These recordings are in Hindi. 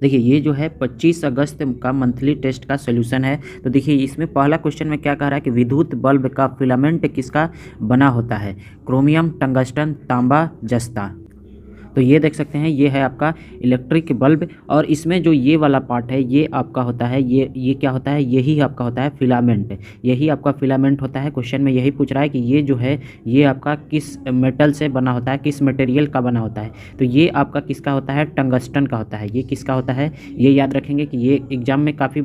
देखिए ये जो है 25 अगस्त का मंथली टेस्ट का सॉल्यूशन है। तो देखिए इसमें पहला क्वेश्चन में क्या कह रहा है कि विद्युत बल्ब का फिलामेंट किसका बना होता है? क्रोमियम, टंगस्टन, तांबा, जस्ता। तो ये देख सकते हैं, ये है आपका इलेक्ट्रिक बल्ब, और इसमें जो ये वाला पार्ट है ये आपका होता है, ये क्या होता है? यही आपका होता है फिलामेंट। यही आपका फिलामेंट होता है। क्वेश्चन में यही पूछ रहा है कि ये जो है ये आपका किस मेटल से बना होता है, किस मटेरियल का बना होता है? तो ये आपका किसका होता है? टंगस्टन का होता है। ये किसका होता है? ये याद रखेंगे कि ये एग्जाम में काफ़ी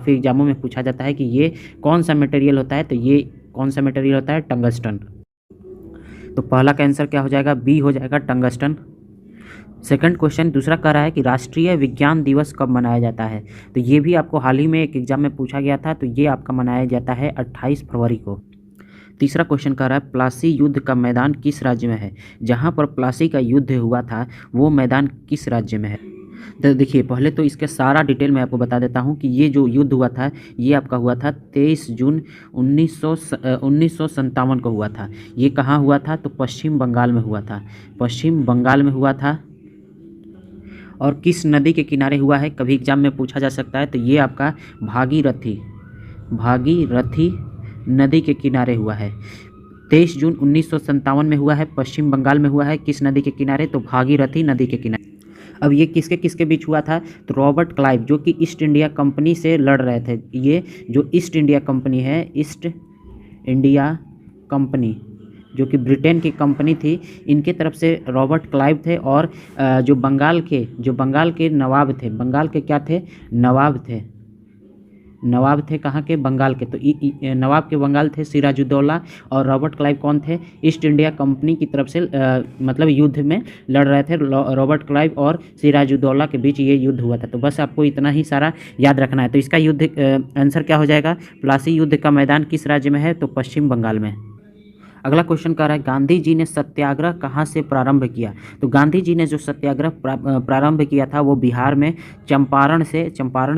एग्जामों में पूछा जाता है कि ये कौन सा मटेरियल होता है। तो ये कौन सा मटेरियल होता है? टंगस्टन। तो पहला का आंसर क्या हो जाएगा? बी हो जाएगा, टंगस्टन। सेकंड क्वेश्चन दूसरा कह रहा है कि राष्ट्रीय विज्ञान दिवस कब मनाया जाता है? तो ये भी आपको हाल ही में एक एग्जाम में पूछा गया था। तो ये आपका मनाया जाता है 28 फरवरी को। तीसरा क्वेश्चन कह रहा है प्लासी युद्ध का मैदान किस राज्य में है? जहाँ पर प्लासी का युद्ध हुआ था वो मैदान किस राज्य में है? तो देखिए पहले तो इसके सारा डिटेल मैं आपको बता देता हूँ कि ये जो युद्ध हुआ था ये आपका हुआ था 23 जून 1957 को हुआ था। ये कहाँ हुआ था? तो पश्चिम बंगाल में हुआ था। पश्चिम बंगाल में हुआ था। और किस नदी के किनारे हुआ है? कभी एग्जाम में पूछा जा सकता है। तो ये आपका भागीरथी नदी के किनारे हुआ है। 23 जून 1957 में हुआ है, पश्चिम बंगाल में हुआ है। किस नदी के किनारे? तो भागीरथी नदी के किनारे। अब ये किसके किसके बीच हुआ था? तो रॉबर्ट क्लाइव जो कि ईस्ट इंडिया कंपनी से लड़ रहे थे। ये जो ईस्ट इंडिया कंपनी है, ईस्ट इंडिया कंपनी जो कि ब्रिटेन की कंपनी थी, इनके तरफ से रॉबर्ट क्लाइव थे। और जो बंगाल के नवाब थे, बंगाल के क्या थे? नवाब थे कहाँ के? बंगाल के। तो नवाब के बंगाल थे सिराजुद्दौला, और रॉबर्ट क्लाइव कौन थे? ईस्ट इंडिया कंपनी की तरफ से मतलब युद्ध में लड़ रहे थे। रॉबर्ट क्लाइव और सिराजुद्दौला के बीच ये युद्ध हुआ था। तो बस आपको इतना ही सारा याद रखना है। तो इसका युद्ध आंसर क्या हो जाएगा? प्लासी युद्ध का मैदान किस राज्य में है? तो पश्चिम बंगाल में। अगला क्वेश्चन कह रहा है गांधी जी ने सत्याग्रह कहाँ से प्रारंभ किया? तो गांधी जी ने जो सत्याग्रह प्रारंभ किया था वो बिहार में चंपारण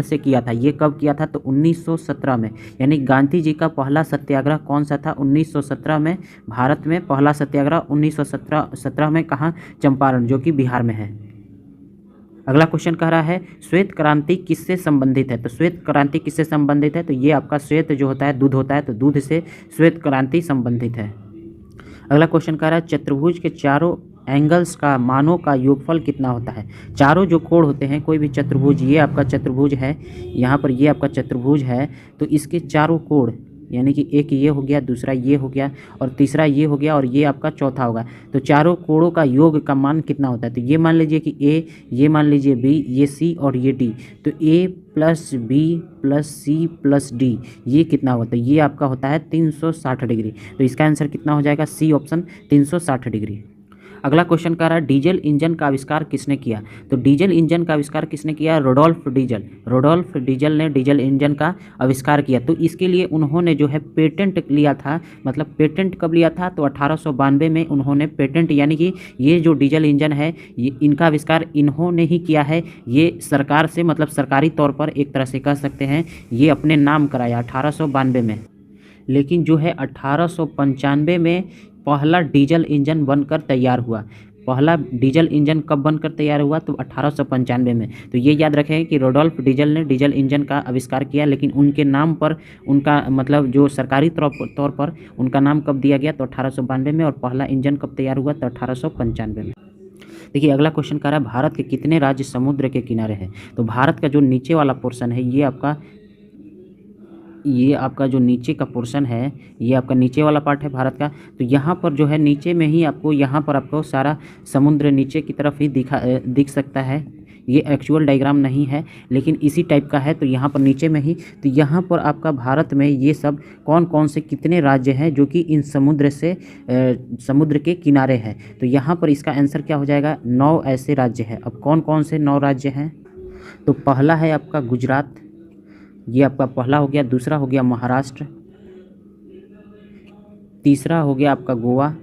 से किया था। ये कब किया था? तो 1917 में। यानी गांधी जी का पहला सत्याग्रह कौन सा था? 1917 में। भारत में पहला सत्याग्रह 1917 में कहाँ? चंपारण, जो कि बिहार में है। अगला क्वेश्चन कह रहा है श्वेत क्रांति किससे संबंधित है? तो श्वेत क्रांति किससे संबंधित है? तो ये आपका श्वेत जो होता है दूध होता है, तो दूध से श्वेत क्रांति संबंधित है। अगला क्वेश्चन कह रहा है चतुर्भुज के चारों एंगल्स का मानों का योगफल कितना होता है? चारों जो कोण होते हैं कोई भी चतुर्भुज, ये आपका चतुर्भुज है, यहाँ पर ये आपका चतुर्भुज है, तो इसके चारों कोण यानी कि एक ये हो गया, दूसरा ये हो गया, और तीसरा ये हो गया, और ये आपका चौथा होगा। तो चारों कोणों का योग का मान कितना होता है? तो ये मान लीजिए कि ए, ये मान लीजिए बी, ये सी और ये डी। तो a plus b plus c plus d ये कितना होता है? ये आपका होता है 360 डिग्री। तो इसका आंसर कितना हो जाएगा? C option, 360 degree. अगला क्वेश्चन कह रहा है डीजल इंजन का आविष्कार किसने किया? तो डीजल इंजन का आविष्कार किसने किया? रोडोल्फ डीजल ने डीजल इंजन का आविष्कार किया। तो इसके लिए उन्होंने जो है पेटेंट लिया था। मतलब पेटेंट कब लिया था? तो 1892 में उन्होंने पेटेंट, यानी कि ये जो डीजल इंजन है ये इनका आविष्कार इन्होंने ही किया है। ये सरकार से मतलब सरकारी तौर पर एक तरह से कह सकते हैं ये अपने नाम कराया 1892 में। लेकिन जो है 1895 में पहला डीजल इंजन बनकर तैयार हुआ। पहला डीजल इंजन कब बनकर तैयार हुआ? तो 1895 में। तो ये याद रखें कि रोडोल्फ डीजल ने डीजल इंजन का आविष्कार किया, लेकिन उनके नाम पर उनका मतलब जो सरकारी तौर पर उनका नाम कब दिया गया? तो 1892 में। और पहला इंजन कब तैयार हुआ? तो 1895 में। देखिए अगला क्वेश्चन कह रहा है भारत के कितने राज्य समुद्र के किनारे हैं? तो भारत का जो नीचे वाला पोर्शन है ये आपका जो नीचे का पोर्शन है ये आपका नीचे वाला पार्ट है भारत का। तो यहाँ पर जो है नीचे में ही आपको यहाँ पर आपको सारा समुद्र नीचे की तरफ ही दिख सकता है। ये एक्चुअल डायग्राम नहीं है लेकिन इसी टाइप का है। तो यहाँ पर नीचे में ही, तो यहाँ पर आपका भारत में ये सब कौन कौन से कितने राज्य हैं जो कि इन समुद्र के किनारे हैं? तो यहाँ पर इसका आंसर क्या हो जाएगा? 9 ऐसे राज्य हैं। अब कौन कौन से 9 राज्य हैं? तो पहला है आपका गुजरात, ये आपका पहला हो गया। दूसरा हो गया महाराष्ट्र, तीसरा हो गया आपका गोवा,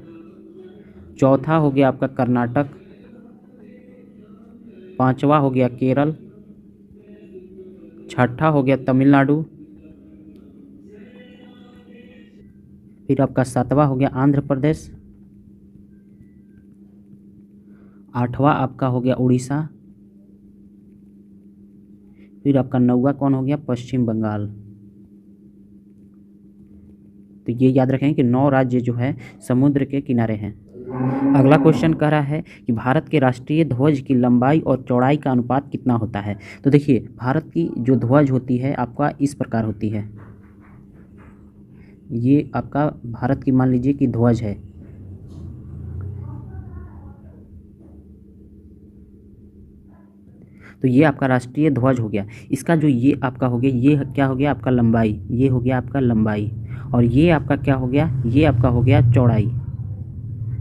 चौथा हो गया आपका कर्नाटक, पांचवा हो गया केरल, छठा हो गया तमिलनाडु, फिर आपका सातवां हो गया आंध्र प्रदेश, आठवां आपका हो गया उड़ीसा, फिर आपका 9वां कौन हो गया, पश्चिम बंगाल। तो ये याद रखें कि 9 राज्य जो है समुद्र के किनारे हैं। अगला क्वेश्चन कह रहा है कि भारत के राष्ट्रीय ध्वज की लंबाई और चौड़ाई का अनुपात कितना होता है। तो देखिए भारत की जो ध्वज होती है आपका इस प्रकार होती है, ये आपका भारत की मान लीजिए कि ध्वज है। तो ये आपका राष्ट्रीय ध्वज हो गया। इसका जो ये आपका हो गया, ये क्या हो गया आपका लंबाई, ये हो गया आपका लंबाई, और ये आपका क्या हो गया, ये आपका हो गया चौड़ाई।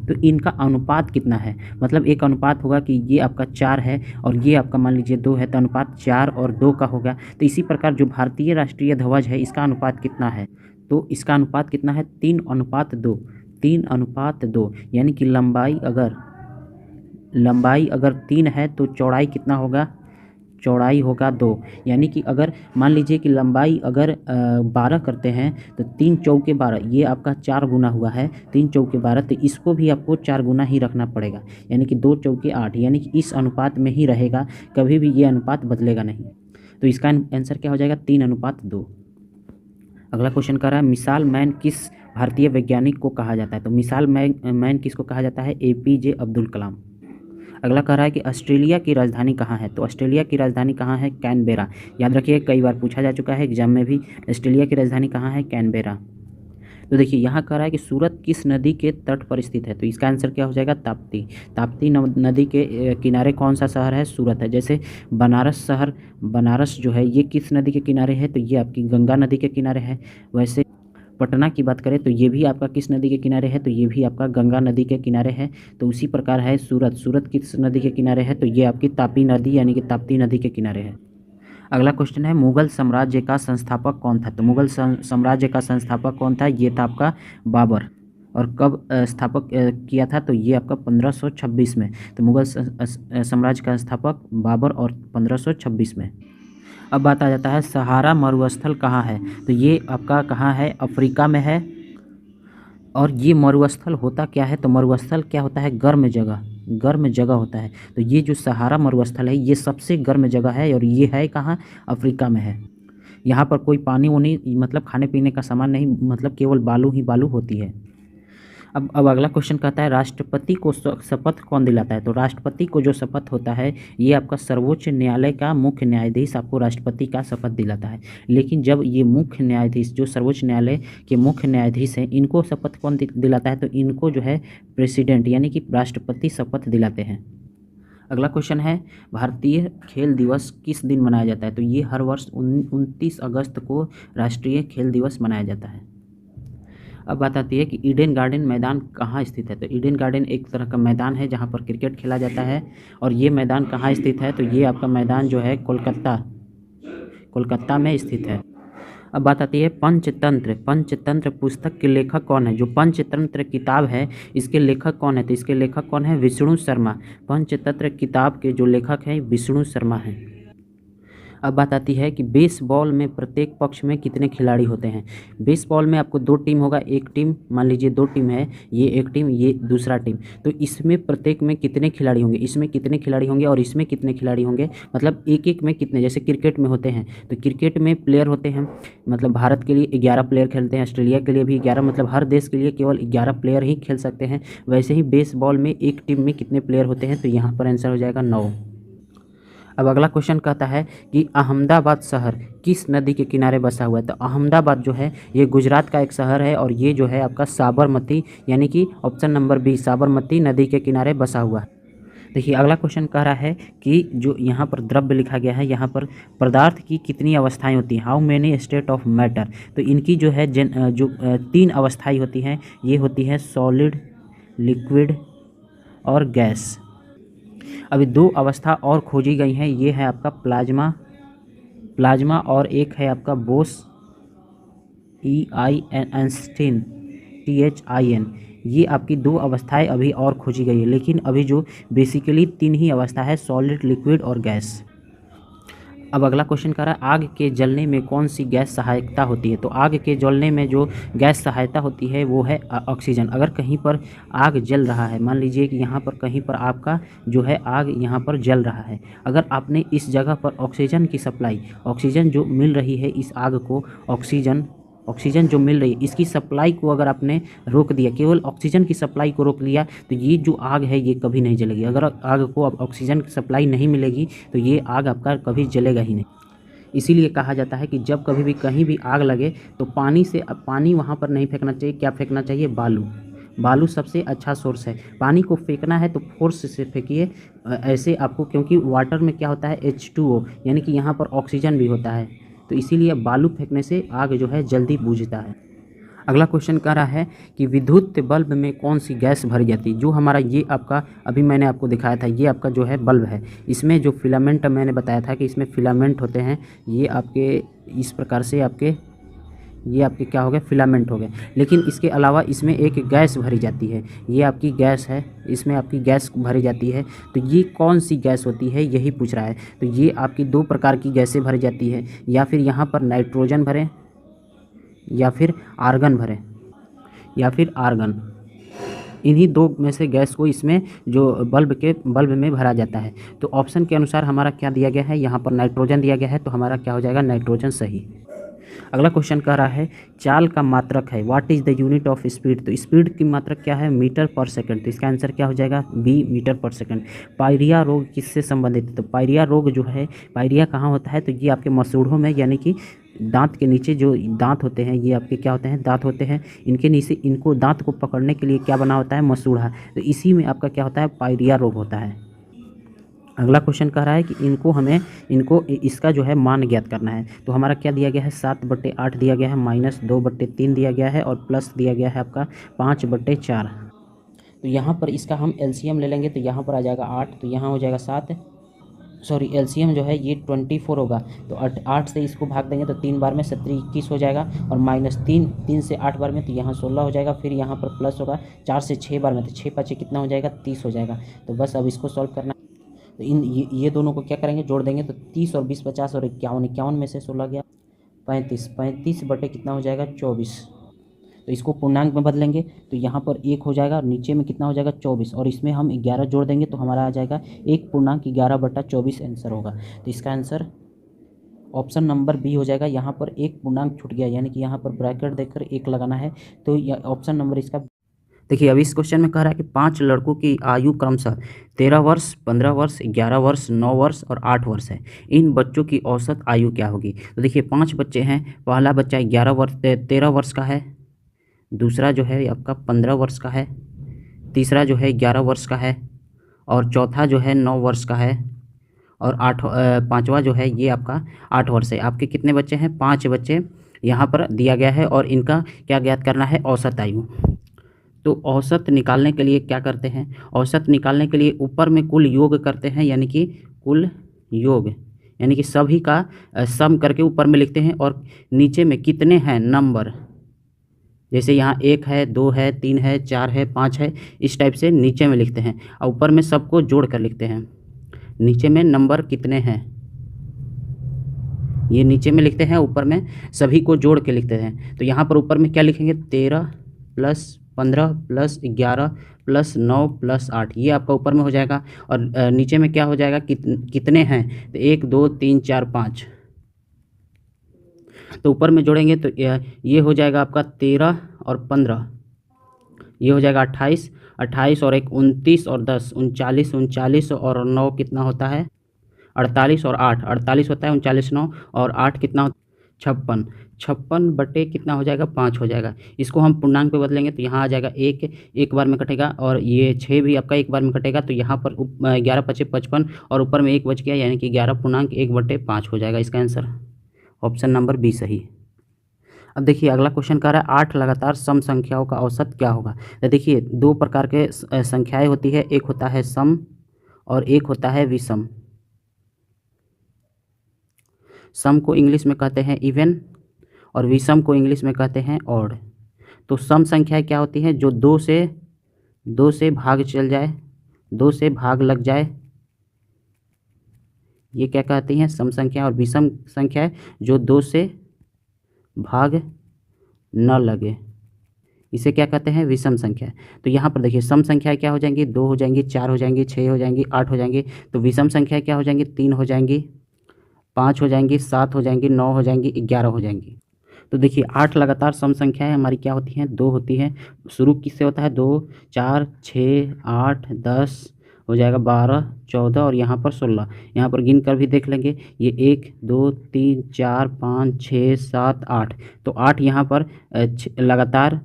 तो इनका अनुपात कितना है, मतलब एक अनुपात होगा कि ये आपका 4 है और ये आपका मान लीजिए 2 है, तो अनुपात 4 और 2 का होगा। तो इसी प्रकार जो भारतीय राष्ट्रीय ध्वज है इसका अनुपात कितना है, तो इसका अनुपात कितना है, 3:2। 3:2 यानी कि लंबाई अगर 3 है तो चौड़ाई कितना होगा, चौड़ाई होगा 2। यानी कि अगर मान लीजिए कि लंबाई अगर 12 करते हैं तो 3 चौके 12, ये आपका 4 गुना हुआ है, 3 चौके 12, तो इसको भी आपको 4 गुना ही रखना पड़ेगा, यानी कि 2 चौके 8, यानी कि इस अनुपात में ही रहेगा, कभी भी ये अनुपात बदलेगा नहीं। तो इसका आंसर क्या हो जाएगा, 3:2। अगला क्वेश्चन कर रहा है मिसाइल मैन किस भारतीय वैज्ञानिक को कहा जाता है। तो मिसाइल मैन किसको कहा जाता है, APJ अब्दुल कलाम। अगला कह रहा है कि ऑस्ट्रेलिया की राजधानी कहाँ है। तो ऑस्ट्रेलिया की राजधानी कहाँ है, कैनबेरा। याद रखिए कई बार पूछा जा चुका है एग्जाम में भी, ऑस्ट्रेलिया की राजधानी कहाँ है, कैनबेरा। तो देखिए यहाँ कह रहा है कि सूरत किस नदी के तट पर स्थित है। तो इसका आंसर क्या हो जाएगा, ताप्ती। ताप्ती नदी के किनारे कौन सा शहर है, सूरत है। जैसे बनारस शहर, बनारस जो है ये किस नदी के किनारे है, तो ये आपकी गंगा नदी के किनारे है। वैसे पटना की बात करें तो ये भी आपका किस नदी के किनारे है, तो ये भी आपका गंगा नदी के किनारे है। तो उसी प्रकार है सूरत, सूरत किस नदी के किनारे है, तो ये आपकी तापी नदी यानी कि ताप्ती नदी के किनारे है। अगला क्वेश्चन है मुगल साम्राज्य का संस्थापक कौन था। तो मुगल साम्राज्य का संस्थापक कौन था, ये था आपका बाबर। और कब स्थापक किया था, तो ये आपका 1526 में। तो मुगल साम्राज्य का संस्थापक बाबर और 1526 में। अब बात आ जाता है सहारा मरुस्थल कहाँ है। तो ये आपका कहाँ है, अफ्रीका में है। और ये मरुस्थल होता क्या है, तो मरुस्थल क्या होता है, गर्म जगह, गर्म जगह होता है। तो ये जो सहारा मरुस्थल है ये सबसे गर्म जगह है और ये है कहाँ, अफ्रीका में है। यहाँ पर कोई पानी वानी मतलब खाने पीने का सामान नहीं, मतलब केवल बालू ही बालू होती है। अब अगला क्वेश्चन कहता है राष्ट्रपति को शपथ कौन दिलाता है। तो राष्ट्रपति को जो शपथ होता है ये आपका सर्वोच्च न्यायालय का मुख्य न्यायाधीश आपको राष्ट्रपति का शपथ दिलाता है। लेकिन जब ये मुख्य न्यायाधीश जो सर्वोच्च न्यायालय के मुख्य न्यायाधीश हैं इनको शपथ कौन दिलाता है, तो इनको जो है प्रेसिडेंट यानी कि राष्ट्रपति शपथ दिलाते हैं। अगला क्वेश्चन है भारतीय खेल दिवस किस दिन मनाया जाता है। तो ये हर वर्ष 29 अगस्त को राष्ट्रीय खेल दिवस मनाया जाता है। अब बात आती है कि ईडन गार्डन मैदान कहाँ स्थित है। तो ईडन गार्डन एक तरह का मैदान है जहाँ पर क्रिकेट खेला जाता है और ये मैदान कहाँ स्थित है, तो ये आपका मैदान जो है कोलकाता में स्थित है। अब बात आती है पंचतंत्र पुस्तक के लेखक कौन है। जो पंचतंत्र किताब है इसके लेखक कौन है, तो इसके लेखक कौन है, विष्णु शर्मा। पंचतंत्र किताब के जो लेखक हैं विष्णु शर्मा हैं। अब बात आती है कि बेसबॉल में प्रत्येक पक्ष में कितने खिलाड़ी होते हैं। बेसबॉल में आपको 2 टीम होगा, एक टीम मान लीजिए 2 टीम है, ये एक टीम ये दूसरा टीम। तो इसमें प्रत्येक में कितने खिलाड़ी होंगे, इसमें कितने खिलाड़ी होंगे और इसमें कितने खिलाड़ी होंगे, मतलब एक एक में कितने। जैसे क्रिकेट में होते हैं तो क्रिकेट में प्लेयर होते हैं, मतलब भारत के लिए 11 प्लेयर खेलते हैं, ऑस्ट्रेलिया के लिए भी 11, मतलब हर देश के लिए केवल 11 प्लेयर ही खेल सकते हैं। वैसे ही बेसबॉल में एक टीम में कितने प्लेयर होते हैं, तो यहाँ पर आंसर हो जाएगा 9। अब अगला क्वेश्चन कहता है कि अहमदाबाद शहर किस नदी के किनारे बसा हुआ है। तो अहमदाबाद जो है ये गुजरात का एक शहर है और ये जो है आपका साबरमती यानी कि ऑप्शन नंबर बी साबरमती नदी के किनारे बसा हुआ है। देखिए अगला क्वेश्चन कह रहा है कि जो यहाँ पर द्रव्य लिखा गया है, यहाँ पर पदार्थ की कितनी अवस्थाएं होती हैं, how many state of matter. तो इनकी जो है जो 3 अवस्थाएं होती हैं, ये होती है सॉलिड, लिक्विड और गैस। अभी 2 अवस्था और खोजी गई हैं, ये है आपका प्लाज्मा और एक है आपका बोस EIN THIN। ये आपकी 2 अवस्थाएं अभी और खोजी गई है, लेकिन अभी जो बेसिकली 3 ही अवस्था है, सॉलिड, लिक्विड और गैस। अब अगला क्वेश्चन कर रहा है आग के जलने में कौन सी गैस सहायता होती है। तो आग के जलने में जो गैस सहायता होती है वो है ऑक्सीजन। अगर कहीं पर आग जल रहा है, मान लीजिए कि यहाँ पर कहीं पर आपका जो है आग यहाँ पर जल रहा है, अगर आपने इस जगह पर ऑक्सीजन की सप्लाई, ऑक्सीजन जो मिल रही है इस आग को, ऑक्सीजन जो मिल रही है इसकी सप्लाई को अगर आपने रोक दिया, केवल ऑक्सीजन की सप्लाई को रोक लिया, तो ये जो आग है ये कभी नहीं जलेगी। अगर आग को अब ऑक्सीजन की सप्लाई नहीं मिलेगी तो ये आग आपका कभी जलेगा ही नहीं। इसीलिए कहा जाता है कि जब कभी भी कहीं भी आग लगे तो पानी वहाँ पर नहीं फेंकना चाहिए। क्या फेंकना चाहिए? बालू सबसे अच्छा सोर्स है। पानी को फेंकना है तो फोर्स से फेंकिए, ऐसे आपको, क्योंकि वाटर में क्या होता है H2O, यानी कि यहाँ पर ऑक्सीजन भी होता है, तो इसीलिए बालू फेंकने से आग जो है जल्दी बुझता है। अगला क्वेश्चन कह रहा है कि विद्युत बल्ब में कौन सी गैस भरी जाती है। जो हमारा ये आपका अभी मैंने आपको दिखाया था, ये आपका जो है बल्ब है, इसमें जो फिलामेंट मैंने बताया था कि इसमें फिलामेंट होते हैं, ये आपके इस प्रकार से ये आपके क्या हो गए? फिलामेंट हो गए। लेकिन इसके अलावा इसमें एक गैस भरी जाती है, ये आपकी गैस है, इसमें आपकी गैस भरी जाती है। तो ये कौन सी गैस होती है यही पूछ रहा है। तो ये आपकी दो प्रकार की गैसें भरी जाती है, या फिर यहाँ पर नाइट्रोजन भरें या फिर आर्गन, इन्हीं दो में से गैस को इसमें जो बल्ब में भरा जाता है। तो ऑप्शन के अनुसार हमारा क्या दिया गया है? यहाँ पर नाइट्रोजन दिया गया है, तो हमारा क्या हो जाएगा? नाइट्रोजन सही। अगला क्वेश्चन कह रहा है चाल का मात्रक है, what is the unit of speed. तो स्पीड की मात्रक क्या है? मीटर पर सेकंड। तो इसका आंसर क्या हो जाएगा? बी, मीटर पर सेकंड। पायरिया रोग किससे संबंधित है? तो पायरिया रोग जो है, पायरिया कहाँ होता है? तो ये आपके मसूड़ों में, यानी कि दांत के नीचे जो दांत होते हैं, ये आपके क्या होते हैं? दांत होते हैं। इनके नीचे, इनको दांत को पकड़ने के लिए क्या बना होता है? मसूड़ा। तो इसी में आपका क्या होता है? पायरिया रोग होता है। अगला क्वेश्चन कह रहा है कि इनको इसका जो है मान ज्ञात करना है। तो हमारा क्या दिया गया है? 7/8 दिया गया है, -2/3 दिया गया है, और प्लस दिया गया है आपका 5/4। तो यहाँ पर इसका हम एलसीएम ले लेंगे, तो यहाँ पर आ जाएगा 8, तो यहाँ हो जाएगा 7, सॉरी एलसीएम जो है ये 24 होगा। तो 8 से इसको भाग देंगे तो 3 बार में 17 21 हो जाएगा, और -3 से 8 बार में, तो यहाँ 16 हो जाएगा। फिर यहाँ पर प्लस होगा 4 से 6 बार में, तो 6 5 कितना हो जाएगा? 30 हो जाएगा। तो बस अब इसको सॉल्व करना, तो ये दोनों को क्या करेंगे? जोड़ देंगे। तो 30 और 20 50 और 51 में से 16 गया 35 बटे कितना हो जाएगा? 24। तो इसको पूर्णांक में बदलेंगे तो यहाँ पर 1 हो जाएगा, और नीचे में कितना हो जाएगा? 24, और इसमें हम 11 जोड़ देंगे तो हमारा आ जाएगा 1.11/24 आंसर होगा। तो इसका आंसर ऑप्शन नंबर बी हो जाएगा। यहाँ पर एक पूर्णांक छूट गया, यानी कि यहाँ पर ब्रैकेट देकर 1 लगाना है, तो ऑप्शन नंबर इसका। देखिए अभी इस क्वेश्चन में कह रहा है कि 5 लड़कों की आयु क्रमशः 13 वर्ष, 15 वर्ष, 11 वर्ष, 9 वर्ष और 8 वर्ष है। इन बच्चों की औसत आयु क्या होगी? तो देखिए 5 बच्चे हैं, पहला बच्चा 13 वर्ष का है, दूसरा जो है आपका 15 वर्ष का है, तीसरा जो है 11 वर्ष का है, और चौथा जो है 9 वर्ष का है, और पाँचवा जो है ये आपका 8 वर्ष है। आपके कितने बच्चे हैं? 5 बच्चे यहाँ पर दिया गया है, और इनका क्या ज्ञात करना है? औसत आयु। तो औसत निकालने के लिए क्या करते हैं? औसत निकालने के लिए ऊपर में कुल योग करते हैं, यानी कि कुल योग, यानी कि सभी का सम करके ऊपर में लिखते हैं, और नीचे में कितने हैं नंबर, जैसे यहाँ 1 है, 2 है, 3 है, 4 है, 5 है, इस टाइप से नीचे में लिखते हैं, और ऊपर में सबको जोड़ कर लिखते हैं। नीचे में नंबर कितने हैं ये नीचे में लिखते हैं, ऊपर में सभी को जोड़ के लिखते हैं। तो यहाँ पर ऊपर में क्या लिखेंगे? 13 + 15 + 11 + 9 + 8, ये आपका ऊपर में हो जाएगा। और नीचे में क्या हो जाएगा? कितने हैं? तो 1 2 3 4 5, तो ऊपर में जोड़ेंगे तो ये हो जाएगा आपका 13 और 15, ये हो जाएगा 28, 28 और 1 29 और 10 39, 39 और 9 कितना होता है? 48, और 8 48 होता है, 39 9 और 8 कितना? 56, 56 बटे कितना हो जाएगा? 5 हो जाएगा। इसको हम पूर्णांक पे बदलेंगे तो यहाँ आ जाएगा 1 एक बार में कटेगा, और ये 6 भी आपका एक बार में कटेगा, तो यहाँ पर 11 × 5 = 55, और ऊपर में 1 बच गया, यानी कि 11.1/5 हो जाएगा। इसका आंसर ऑप्शन नंबर बी सही। अब देखिए अगला क्वेश्चन कह रहा है 8 लगातार सम संख्याओं का औसत क्या होगा। तो देखिए 2 प्रकार के संख्याएं होती है, एक होता है सम और एक होता है विषम। सम को इंग्लिश में कहते हैं इवन, और विषम को इंग्लिश में कहते हैं ऑड। तो सम संख्या क्या होती है? जो 2 से भाग चल जाए, 2 से भाग लग जाए, ये क्या कहती हैं, सम संख्या। और विषम संख्या है जो 2 से भाग न लगे, इसे क्या कहते हैं, विषम संख्या। तो यहाँ पर देखिए सम संख्या क्या हो जाएंगी, 2 हो जाएंगी, 4 हो जाएंगी, 6 हो जाएंगी, 8 हो जाएंगी। तो विषम संख्या क्या हो जाएंगी, 3 हो जाएंगी, 5 हो जाएंगी, 7 हो जाएंगी, 9 हो जाएंगी, 11 हो जाएंगी। तो देखिए 8 लगातार सम संख्याएं हमारी क्या होती हैं, 2 होती हैं। शुरू किससे होता है, 2, 4, 6, 8, 10 हो जाएगा, 12, 14 और यहाँ पर 16। यहाँ पर गिन कर भी देख लेंगे, ये 1, 2, 3, 4, 5, 6, 7, 8। तो 8 यहाँ पर लगातार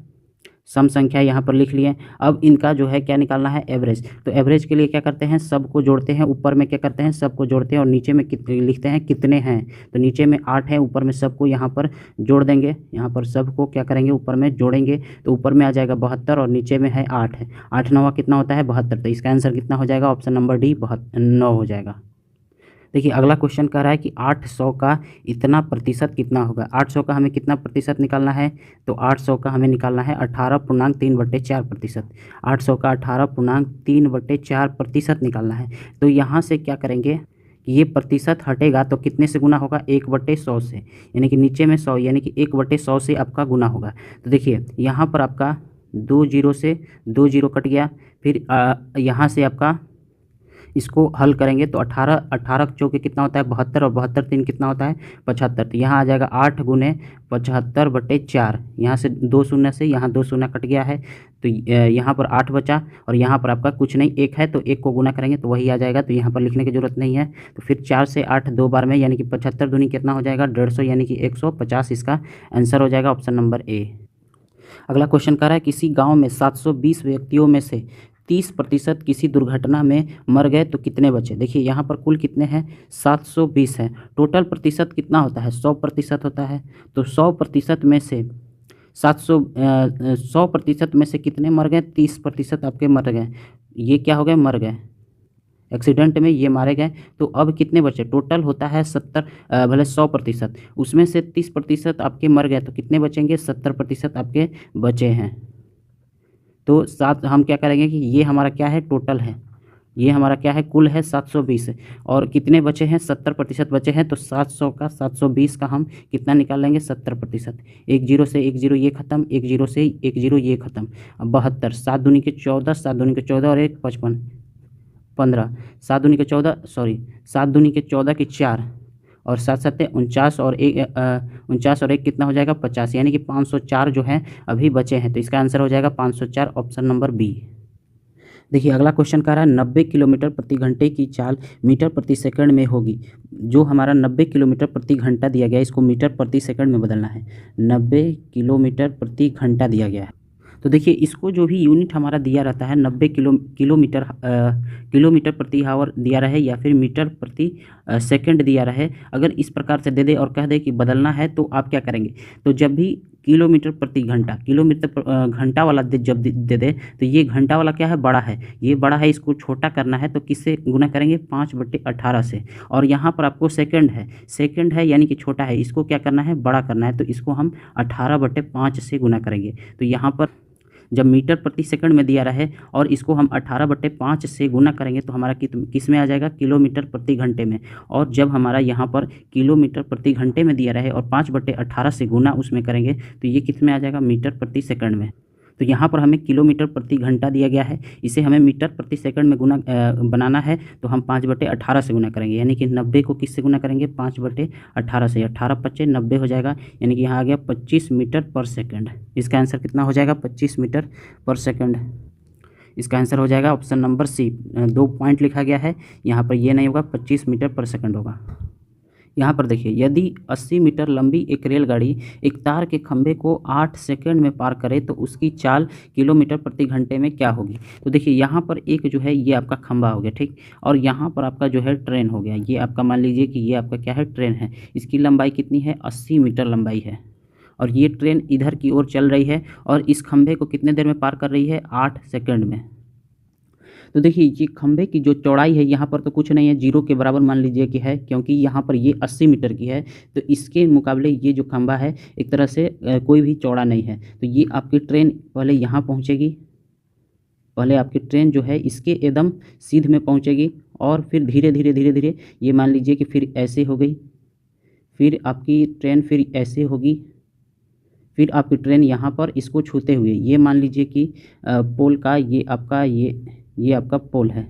सम संख्या यहाँ पर लिख लिए। अब इनका जो है क्या निकालना है, एवरेज। तो एवरेज के लिए क्या करते हैं, सबको जोड़ते हैं, ऊपर में क्या करते हैं, सबको जोड़ते हैं और नीचे में लिखते हैं कितने हैं। तो नीचे में 8 है, ऊपर में सबको यहाँ पर जोड़ देंगे। यहाँ पर सबको क्या करेंगे, ऊपर में जोड़ेंगे। तो ऊपर में आ जाएगा 72 और नीचे में है 8 है। 8 9 कितना होता है, 72। तो इसका आंसर कितना हो जाएगा, ऑप्शन नंबर डी 9 हो जाएगा। देखिए अगला क्वेश्चन कह रहा है कि 800 का इतना प्रतिशत कितना होगा। 800 का हमें कितना प्रतिशत निकालना है, तो 800 का हमें निकालना है 18.3/4%। 800 का 18.3/4% निकालना है। तो यहाँ से क्या करेंगे, ये प्रतिशत हटेगा तो कितने से गुना होगा, 1/100 से, यानी कि नीचे में 100, यानी कि 1/100 से आपका गुना होगा। तो देखिए यहाँ पर आपका 2 जीरो से 2 जीरो कट गया, फिर यहाँ से आपका इसको हल करेंगे तो 18 चौके कितना होता है, 72 और 72 3 कितना होता है, 75। तो यहाँ आ जाएगा 8 गुने 75/4। यहाँ से 2 शून्य से यहाँ 2 शून्य कट गया है, तो यहाँ पर 8 बचा और यहाँ पर आपका कुछ नहीं, 1 है, तो 1 को गुना करेंगे तो वही आ जाएगा। तो यहाँ पर लिखने की जरूरत नहीं है। तो फिर 4 से 8 2 बार में, यानी कि 75 दूनी कितना हो जाएगा, 150, यानी कि 150 इसका आंसर हो जाएगा, ऑप्शन नंबर ए। अगला क्वेश्चन कह रहा है किसी गाँव में 720 व्यक्तियों में से 30% किसी दुर्घटना में मर गए तो कितने बचे। देखिए यहाँ पर कुल कितने हैं, 720 है। टोटल प्रतिशत कितना होता है, 100% होता है। तो 100% में से 100% में से कितने मर गए, 30% आपके मर गए। ये क्या हो गए, मर गए एक्सीडेंट में, ये मारे गए। तो अब कितने बचे, टोटल होता है 70, भले 100%, उसमें से 30% आपके मर गए तो कितने बचेंगे, 70% आपके बचे हैं। तो सात हम क्या करेंगे कि ये हमारा क्या है, टोटल है, ये हमारा क्या है, कुल है 720 और कितने बचे हैं, 70% बचे हैं। तो 700 का 720 का हम कितना निकाल लेंगे, 70%। 1 जीरो से 1 जीरो ये खत्म, 1 जीरो से 1 जीरो ये खत्म। अब 72, 7 दूनी के 14, 7 दूनी के 14 और 1 55 15, 7 दूनी के 14, सॉरी 7 दूनी के 14 की 4 और 7 7 49 और 1 कितना हो जाएगा, 50, यानी कि 504 जो है अभी बचे हैं। तो इसका आंसर हो जाएगा 504, ऑप्शन नंबर बी। देखिए अगला क्वेश्चन कह रहा है 90 किलोमीटर प्रति घंटे की चाल मीटर प्रति सेकंड में होगी। जो हमारा 90 किलोमीटर प्रति घंटा दिया गया है, इसको मीटर प्रति सेकंड में बदलना है। 90 किलोमीटर प्रति घंटा दिया गया है। तो देखिए इसको जो भी यूनिट हमारा दिया रहता है, 90 किलोमीटर प्रति आवर दिया रहे या फिर मीटर प्रति सेकंड दिया रहे, अगर इस प्रकार से दे दे और कह दे कि बदलना है, तो आप क्या करेंगे, तो जब भी किलोमीटर प्रति घंटा, किलोमीटर घंटा वाला जब दे दे तो ये घंटा वाला क्या है, बड़ा है, ये बड़ा है, इसको छोटा करना है तो किससे गुना करेंगे, 5/18 से। और यहाँ पर आपको सेकंड है यानी कि छोटा है, इसको क्या करना है, बड़ा करना है, तो इसको हम 18/5 से गुना करेंगे। तो यहाँ पर जब मीटर प्रति सेकंड में दिया रहे और इसको हम 18/5 से गुना करेंगे तो हमारा किस में आ जाएगा, किलोमीटर प्रति घंटे में। और जब हमारा यहाँ पर किलोमीटर प्रति घंटे में दिया रहे और 5/18 से गुना उसमें करेंगे तो ये किस में आ जाएगा, मीटर प्रति सेकंड में। तो यहाँ पर हमें किलोमीटर प्रति घंटा दिया गया है, इसे हमें मीटर प्रति सेकंड में गुना बनाना है, तो हम 5/18 से गुना करेंगे, यानी कि 90 को किससे गुना करेंगे, 5/18 से। 18 25 90 हो जाएगा, यानी कि यहाँ आ गया 25 मीटर पर सेकंड। इसका आंसर कितना हो जाएगा, 25 मीटर पर सेकंड। इसका आंसर हो जाएगा ऑप्शन नंबर सी। 2 पॉइंट लिखा गया है, यहाँ पर ये नहीं होगा, 25 मीटर पर सेकंड होगा। यहाँ पर देखिए यदि 80 मीटर लंबी एक रेलगाड़ी एक तार के खंभे को 8 सेकंड में पार करे तो उसकी चाल किलोमीटर प्रति घंटे में क्या होगी। तो देखिए यहाँ पर एक जो है ये आपका खंभा हो गया, ठीक, और यहाँ पर आपका जो है ट्रेन हो गया। ये आपका मान लीजिए कि ये आपका क्या है, ट्रेन है। इसकी लंबाई कितनी है, 80 मीटर लंबाई है और ये ट्रेन इधर की ओर चल रही है और इस खंभे को कितने देर में पार कर रही है, 8 सेकंड में। तो देखिए ये खंभे की जो चौड़ाई है यहाँ पर तो कुछ नहीं है, 0 के बराबर मान लीजिए कि है, क्योंकि यहाँ पर ये 80 मीटर की है। तो इसके मुकाबले ये जो खंभा है एक तरह से कोई भी चौड़ा नहीं है। तो ये आपकी ट्रेन पहले यहाँ पहुँचेगी, पहले आपकी ट्रेन जो है इसके एकदम सीध में पहुँचेगी और फिर धीरे धीरे धीरे धीरे ये मान लीजिए कि फिर ऐसे हो गई, फिर आपकी ट्रेन फिर ऐसे होगी, फिर आपकी ट्रेन यहाँ पर इसको छूते हुए ये मान लीजिए कि पोल का ये आपका पोल है,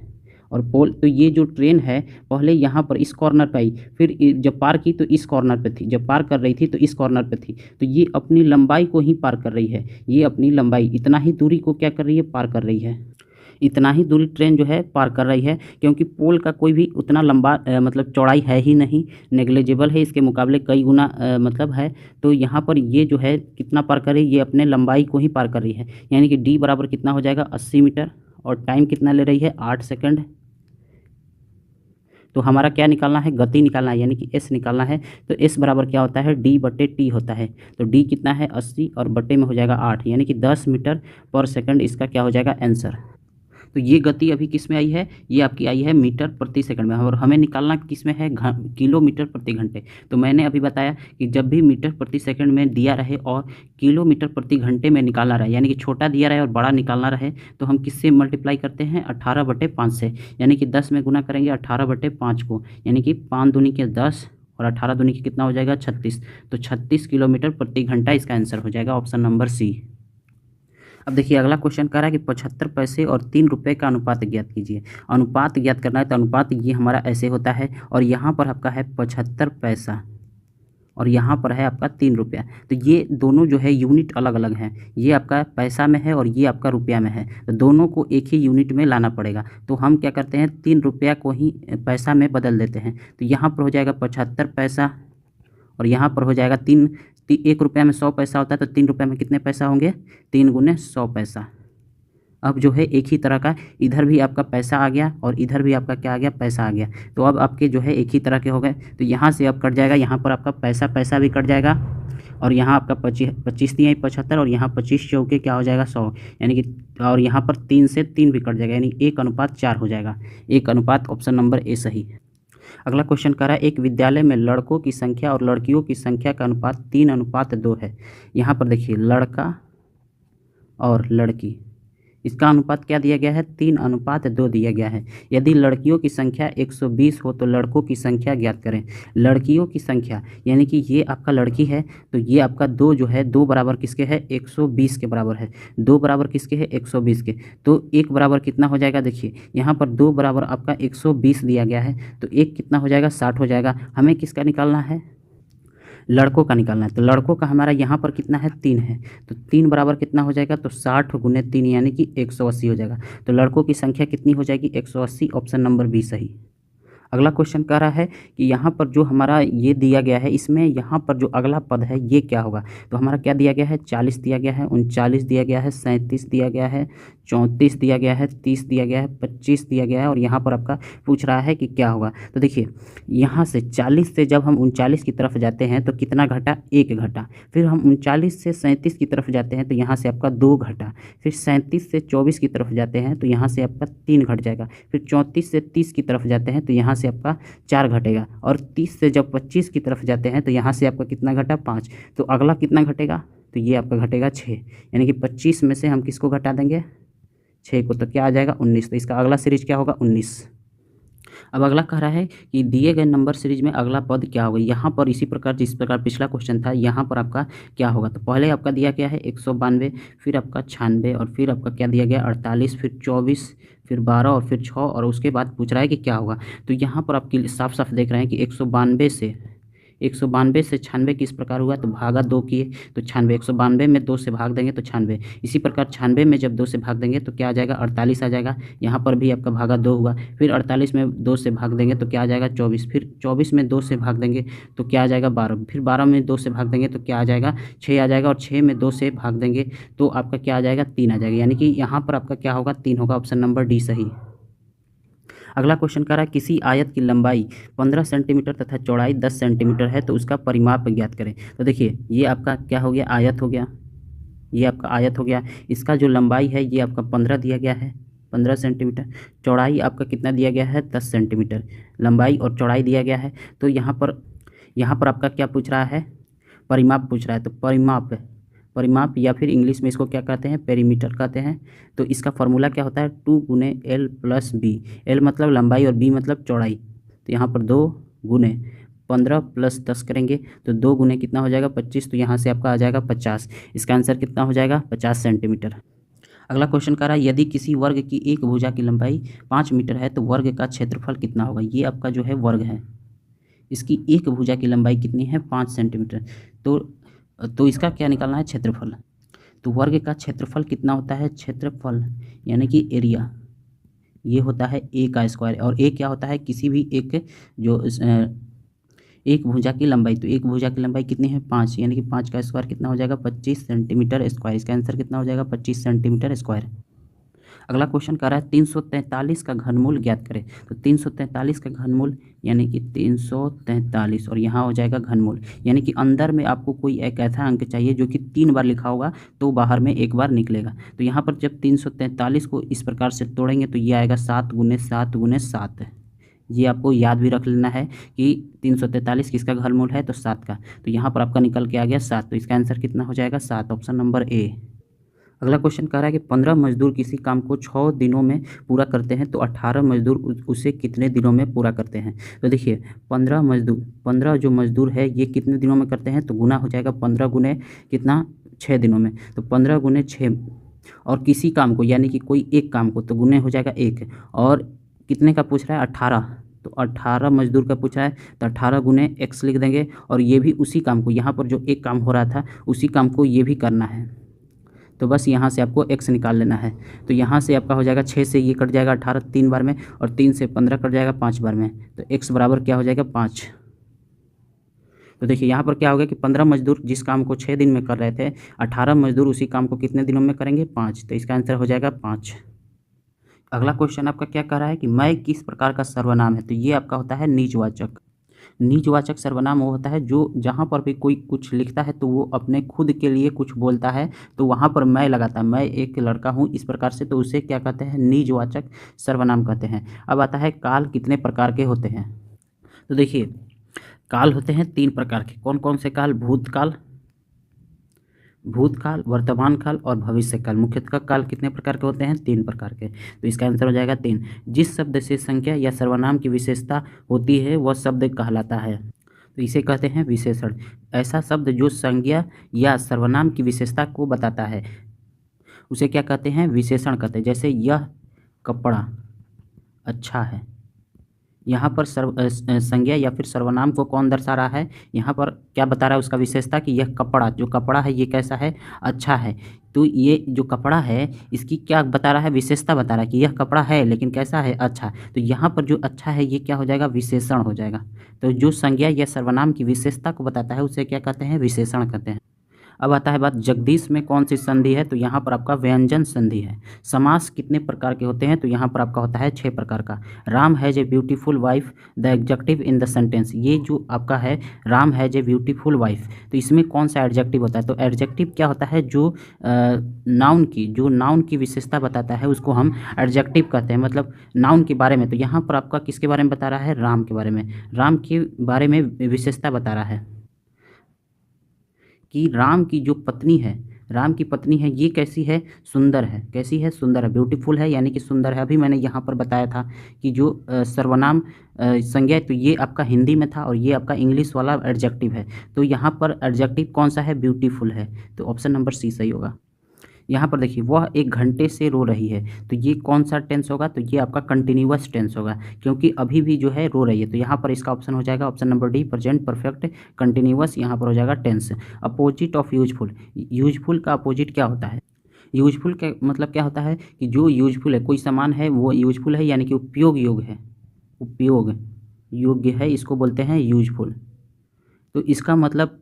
और पोल तो ये जो ट्रेन है पहले यहाँ पर इस कॉर्नर पे आई, फिर जब पार की तो इस कॉर्नर पे थी, जब पार कर रही थी तो इस कॉर्नर पे थी, तो ये अपनी लंबाई को ही पार कर रही है, ये अपनी लंबाई इतना ही दूरी को क्या कर रही है, पार कर रही है, इतना ही दूरी ट्रेन जो है पार कर रही है, क्योंकि पोल का कोई भी उतना लंबा मतलब चौड़ाई है ही नहीं, नेग्लिजिबल है, इसके मुकाबले कई गुना मतलब है। तो यहाँ पर ये जो है कितना पार कर रही है, ये अपने लंबाई को ही पार कर रही है, यानी कि डी बराबर कितना हो जाएगा 80 मीटर, और टाइम कितना ले रही है 8 सेकंड। तो हमारा क्या निकालना है, गति निकालना है, यानी कि एस निकालना है। तो एस बराबर क्या होता है, डी बटे टी होता है। तो डी कितना है 80 और बटे में हो जाएगा 8, यानी कि 10 मीटर पर सेकंड इसका क्या हो जाएगा आंसर। तो ये गति अभी किस में आई है, ये आपकी आई है मीटर प्रति सेकंड में, और हमें निकालना किस में है, किलोमीटर प्रति घंटे। तो मैंने अभी बताया कि जब भी मीटर प्रति सेकंड में दिया रहे और किलोमीटर प्रति घंटे में निकालना रहे, यानी कि छोटा दिया रहे और बड़ा निकालना रहे, तो हम किससे मल्टीप्लाई करते हैं 18/5 से, यानी कि 10 में गुना करेंगे 18/5 को, यानी कि 5 दूनी के 10 और 18 दूनी के कितना हो जाएगा 36। तो 36 किलोमीटर प्रति घंटा इसका आंसर हो जाएगा, ऑप्शन नंबर सी। अब देखिए अगला क्वेश्चन कह रहा है कि 75 पैसे और 3 रुपये का अनुपात ज्ञात कीजिए। अनुपात ज्ञात करना है तो अनुपात ये हमारा ऐसे होता है, और यहाँ पर आपका है 75 पैसा और यहाँ पर है आपका 3 रुपया। तो ये दोनों जो है यूनिट अलग अलग हैं, ये आपका पैसा में है और ये आपका रुपया में है, तो दोनों को एक ही यूनिट में लाना पड़ेगा। तो हम क्या करते हैं 3 रुपया को ही पैसा में बदल देते हैं। तो यहाँ पर हो जाएगा 75 पैसा और यहाँ पर हो जाएगा 3। 1 रुपया में 100 पैसा होता है, तो 3 रुपये में कितने पैसा होंगे, 3 गुने 100 पैसा। अब जो है एक ही तरह का, इधर भी आपका पैसा आ गया और इधर भी आपका क्या आ गया, पैसा आ गया। तो अब आपके जो है एक ही तरह के हो गए। तो यहाँ से अब कट जाएगा, यहाँ पर आपका पैसा भी कट जाएगा, और यहाँ आपका 25 दिए 75 और यहाँ 25 चौके क्या हो जाएगा 100, यानी कि, और यहाँ पर 3 से 3 भी कट जाएगा, यानी 1:4 हो जाएगा। 1 ऑप्शन नंबर ए सही। अगला क्वेश्चन कह रहा है एक विद्यालय में लड़कों की संख्या और लड़कियों की संख्या का अनुपात 3:2 है। यहाँ पर देखिए लड़का और लड़की, इसका अनुपात क्या दिया गया है, 3:2 दिया गया है। यदि लड़कियों की संख्या 120 हो तो लड़कों की संख्या ज्ञात करें। लड़कियों की संख्या यानी कि ये आपका लड़की है, तो ये आपका 2 जो है 2 बराबर किसके है, 120 के बराबर है। 2 बराबर किसके है, 120 के। तो 1 बराबर कितना हो जाएगा, देखिए यहाँ पर 2 बराबर आपका 120 दिया गया है, तो 1 कितना हो जाएगा 60 हो जाएगा। हमें किसका निकालना है, लड़कों का निकालना है। तो लड़कों का हमारा यहाँ पर कितना है, 3 है, तो 3 बराबर कितना हो जाएगा, तो 60 गुने 3 यानी कि 180 हो जाएगा। तो लड़कों की संख्या कितनी हो जाएगी, 180, ऑप्शन नंबर बी सही। अगला क्वेश्चन कह रहा है कि यहाँ पर जो हमारा ये दिया गया है, इसमें यहाँ पर जो अगला पद है ये क्या होगा। तो हमारा क्या दिया गया है, 40 दिया गया है, 39 दिया गया है, 37 दिया गया है, 34 दिया गया है, 30 दिया गया है, 25 दिया गया है, और यहाँ पर आपका पूछ रहा है कि क्या होगा। तो देखिए यहाँ से 40 से जब हम 39 की तरफ जाते हैं तो कितना घटा, 1 घटा। फिर हम 39 से 37 की तरफ जाते हैं तो यहाँ से आपका 2 घटा। फिर 37 से 24 की तरफ जाते हैं तो यहाँ से आपका 3 घट जाएगा। फिर 34 से 30 की तरफ जाते हैं तो यहाँ से आपका 4 घटेगा, और 30 से जब 25 की तरफ जाते हैं तो यहाँ से आपका कितना घटा, 5। तो अगला कितना घटेगा, तो ये आपका घटेगा 6, यानी कि 25 में से हम किसको घटा देंगे, 6 को, तो क्या आ जाएगा 19। तो इसका अगला सीरीज क्या होगा, 19। अब अगला कह रहा है कि दिए गए नंबर सीरीज में अगला पद क्या होगा। यहाँ पर इसी प्रकार जिस प्रकार पिछला क्वेश्चन था, यहाँ पर आपका क्या होगा। तो पहले आपका दिया गया है 192, फिर आपका 96, और फिर आपका क्या दिया गया 48, फिर 24, फिर 12 और फिर 6, और उसके बाद पूछ रहा है कि क्या होगा। तो यहाँ पर आप साफ साफ देख रहे हैं कि 192 से 96 किस प्रकार हुआ, तो भागा 2 किए तो 96। 192 में 2 से भाग देंगे तो 96। इसी प्रकार 96 में जब 2 से भाग देंगे तो क्या आ जाएगा, 48 आ जाएगा। यहाँ पर भी आपका भागा 2 हुआ। फिर 48 में 2 से भाग देंगे तो क्या आ जाएगा 24। फिर 24 में 2 से भाग देंगे तो क्या आ जाएगा 12। फिर 12 में 2 से भाग देंगे तो क्या आ जाएगा 6 आ जाएगा, और 6 में 2 से भाग देंगे तो आपका क्या आ जाएगा 3 आ जाएगा, यानी कि यहाँ पर आपका क्या होगा 3 होगा, ऑप्शन नंबर डी सही। अगला क्वेश्चन कह रहा है किसी आयत की लंबाई 15 सेंटीमीटर तथा चौड़ाई 10 सेंटीमीटर है तो उसका परिमाप ज्ञात करें। तो देखिए ये आपका क्या हो गया, आयत हो गया, ये आपका आयत हो गया। इसका जो लंबाई है ये आपका 15 दिया गया है, 15 सेंटीमीटर। चौड़ाई आपका कितना दिया गया है, 10 सेंटीमीटर। लंबाई और चौड़ाई दिया गया है। तो यहाँ पर आपका क्या पूछ रहा है, परिमाप पूछ रहा है। तो परिमाप परिमाप या फिर इंग्लिश में इसको क्या कहते हैं, पेरीमीटर कहते हैं। तो इसका फॉर्मूला क्या होता है, 2 गुने L प्लस B। L मतलब लंबाई और B मतलब चौड़ाई। तो यहाँ पर 2 गुने 15 प्लस 10 करेंगे तो 2 गुने कितना हो जाएगा, 25। तो यहाँ से आपका आ जाएगा 50। इसका आंसर कितना हो जाएगा, 50 सेंटीमीटर। अगला क्वेश्चन कह रहा है यदि किसी वर्ग की एक भुजा की लंबाई 5 मीटर है तो वर्ग का क्षेत्रफल कितना होगा। ये आपका जो है वर्ग है, इसकी एक भुजा की लंबाई कितनी है, 5 सेंटीमीटर। तो इसका क्या निकालना है, क्षेत्रफल। तो वर्ग का क्षेत्रफल कितना होता है, क्षेत्रफल यानी कि एरिया, ये होता है ए का स्क्वायर। और ए क्या होता है, किसी भी एक जो एक भुजा की लंबाई। तो एक भुजा की लंबाई कितनी है, 5, यानी कि 5 का स्क्वायर कितना हो जाएगा, 25 सेंटीमीटर स्क्वायर। इसका आंसर कितना हो जाएगा, 25 सेंटीमीटर स्क्वायर। अगला क्वेश्चन कह रहा है 343 का घनमूल ज्ञात करें। तो 343 का घनमूल यानी कि 343 और यहाँ हो जाएगा घनमूल, यानी कि अंदर में आपको कोई एक ऐसा अंक चाहिए जो कि 3 बार लिखा होगा तो बाहर में 1 बार निकलेगा। तो यहाँ पर जब 343 को इस प्रकार से तोड़ेंगे तो ये आएगा 7 गुने 7 गुने 7। ये आपको याद भी रख लेना है कि 343 किसका घनमूल है, तो 7 का। तो यहाँ पर आपका निकल के आ गया 7। तो इसका आंसर कितना हो जाएगा, 7, ऑप्शन नंबर ए। अगला क्वेश्चन कह रहा है कि 15 मजदूर किसी काम को 6 दिनों में पूरा करते हैं तो 18 मजदूर उसे कितने दिनों में पूरा करते हैं। तो देखिए 15 जो मजदूर है ये कितने दिनों में करते हैं, तो गुना हो जाएगा 15 गुने कितना, 6 दिनों में। तो 15 गुने 6 और किसी काम को यानी कि कोई एक काम को तो गुने हो जाएगा 1 और कितने का पूछ रहा है, 18। तो 18 मजदूर का पूछा है तो 18 गुने x लिख देंगे और ये भी उसी काम को, यहाँ पर जो एक काम हो रहा था उसी काम को ये भी करना है। तो बस यहाँ से आपको x निकाल लेना है। तो यहाँ से आपका हो जाएगा 6 से ये कट जाएगा 18 3 बार में और 3 से 15 कट जाएगा 5 बार में। तो x बराबर क्या हो जाएगा, 5। तो देखिए यहाँ पर क्या होगा कि 15 मजदूर जिस काम को 6 दिन में कर रहे थे, 18 मजदूर उसी काम को कितने दिनों में करेंगे, 5। तो इसका आंसर हो जाएगा 5। अगला क्वेश्चन आपका क्या कह रहा है कि मैं किस प्रकार का सर्वनाम है। तो ये आपका होता है निजवाचक। निजवाचक सर्वनाम वो होता है जो जहाँ पर भी कोई कुछ लिखता है तो वो अपने खुद के लिए कुछ बोलता है तो वहाँ पर मैं लगाता है, मैं एक लड़का हूँ इस प्रकार से, तो उसे क्या कहते हैं, निजवाचक सर्वनाम कहते हैं। अब आता है काल कितने प्रकार के होते हैं। तो देखिए काल होते हैं 3 प्रकार के। कौन कौन से काल, भूतकाल, वर्तमान काल और भविष्य काल। मुख्यतः काल कितने प्रकार के होते हैं, 3 प्रकार के। तो इसका आंसर हो जाएगा 3। जिस शब्द से संज्ञा या सर्वनाम की विशेषता होती है वह शब्द कहलाता है। तो इसे कहते हैं विशेषण। ऐसा शब्द जो संज्ञा या सर्वनाम की विशेषता को बताता है उसे क्या कहते हैं, विशेषण कहते हैं। जैसे यह कपड़ा अच्छा है, यहाँ पर संज्ञा या फिर सर्वनाम को कौन दर्शा रहा है, यहाँ पर क्या बता रहा है उसका विशेषता कि यह कपड़ा, जो कपड़ा है ये कैसा है, अच्छा है। तो ये जो कपड़ा है इसकी क्या बता रहा है, विशेषता बता रहा है कि यह कपड़ा है लेकिन कैसा है, अच्छा। तो यहाँ पर जो अच्छा है ये क्या हो जाएगा, विशेषण हो जाएगा। तो जो संज्ञा या सर्वनाम की विशेषता को बताता है उसे क्या कहते हैं, विशेषण कहते हैं। अब आता है बात जगदीश में कौन सी संधि है। तो यहाँ पर आपका व्यंजन संधि है। समास कितने प्रकार के होते हैं। तो यहाँ पर आपका होता है 6 प्रकार का। Ram has a beautiful wife, the adjective in the sentence. ये जो आपका है Ram has a beautiful wife, तो इसमें कौन सा एडजेक्टिव होता है। तो एडजेक्टिव क्या होता है, जो नाउन की विशेषता बताता है उसको हम एडजेक्टिव कहते हैं, मतलब नाउन के बारे में। तो यहाँ पर आपका किसके बारे में बता रहा है, राम के बारे में। राम के बारे में विशेषता बता रहा है कि राम की जो पत्नी है ये कैसी है, सुंदर है। कैसी है, सुंदर है। ब्यूटीफुल है यानी कि सुंदर है। अभी मैंने यहाँ पर बताया था कि जो सर्वनाम संज्ञा तो ये आपका हिंदी में था और ये आपका इंग्लिश वाला एडजेक्टिव है। तो यहाँ पर एडजेक्टिव कौन सा है, ब्यूटीफुल है। तो ऑप्शन नंबर सी सही होगा। यहाँ पर देखिए वह 1 घंटे से रो रही है, तो ये कौन सा टेंस होगा, तो ये आपका कंटिन्यूअस टेंस होगा क्योंकि अभी भी जो है रो रही है। तो यहाँ पर इसका ऑप्शन हो जाएगा option number D, present perfect continuous. यहाँ पर हो जाएगा tense. Opposite of useful, useful का अपोजिट क्या होता है। यूजफुल का मतलब क्या होता है कि जो यूजफुल है, कोई सामान है वो यूजफुल है यानी कि उपयोग योग्य है, इसको बोलते हैं यूजफुल। तो इसका मतलब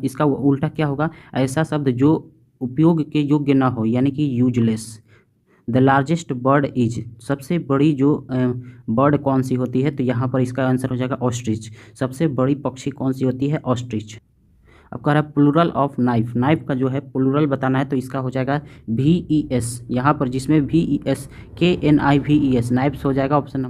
इसका उल्टा क्या होगा, ऐसा शब्द जो उपयोग के योग्य ना हो यानी कि useless. The largest bird is, सबसे बड़ी जो बर्ड कौन सी होती है। तो यहाँ पर इसका आंसर हो जाएगा ऑस्ट्रिच। सबसे बड़ी पक्षी कौन सी होती है, ऑस्ट्रिच। अब कह रहा है प्लूरल ऑफ नाइफ, नाइफ का जो है प्लूरल बताना है तो इसका हो जाएगा VES। यहाँ पर जिसमें VES KNIVES नाइफ्स हो जाएगा ऑप्शन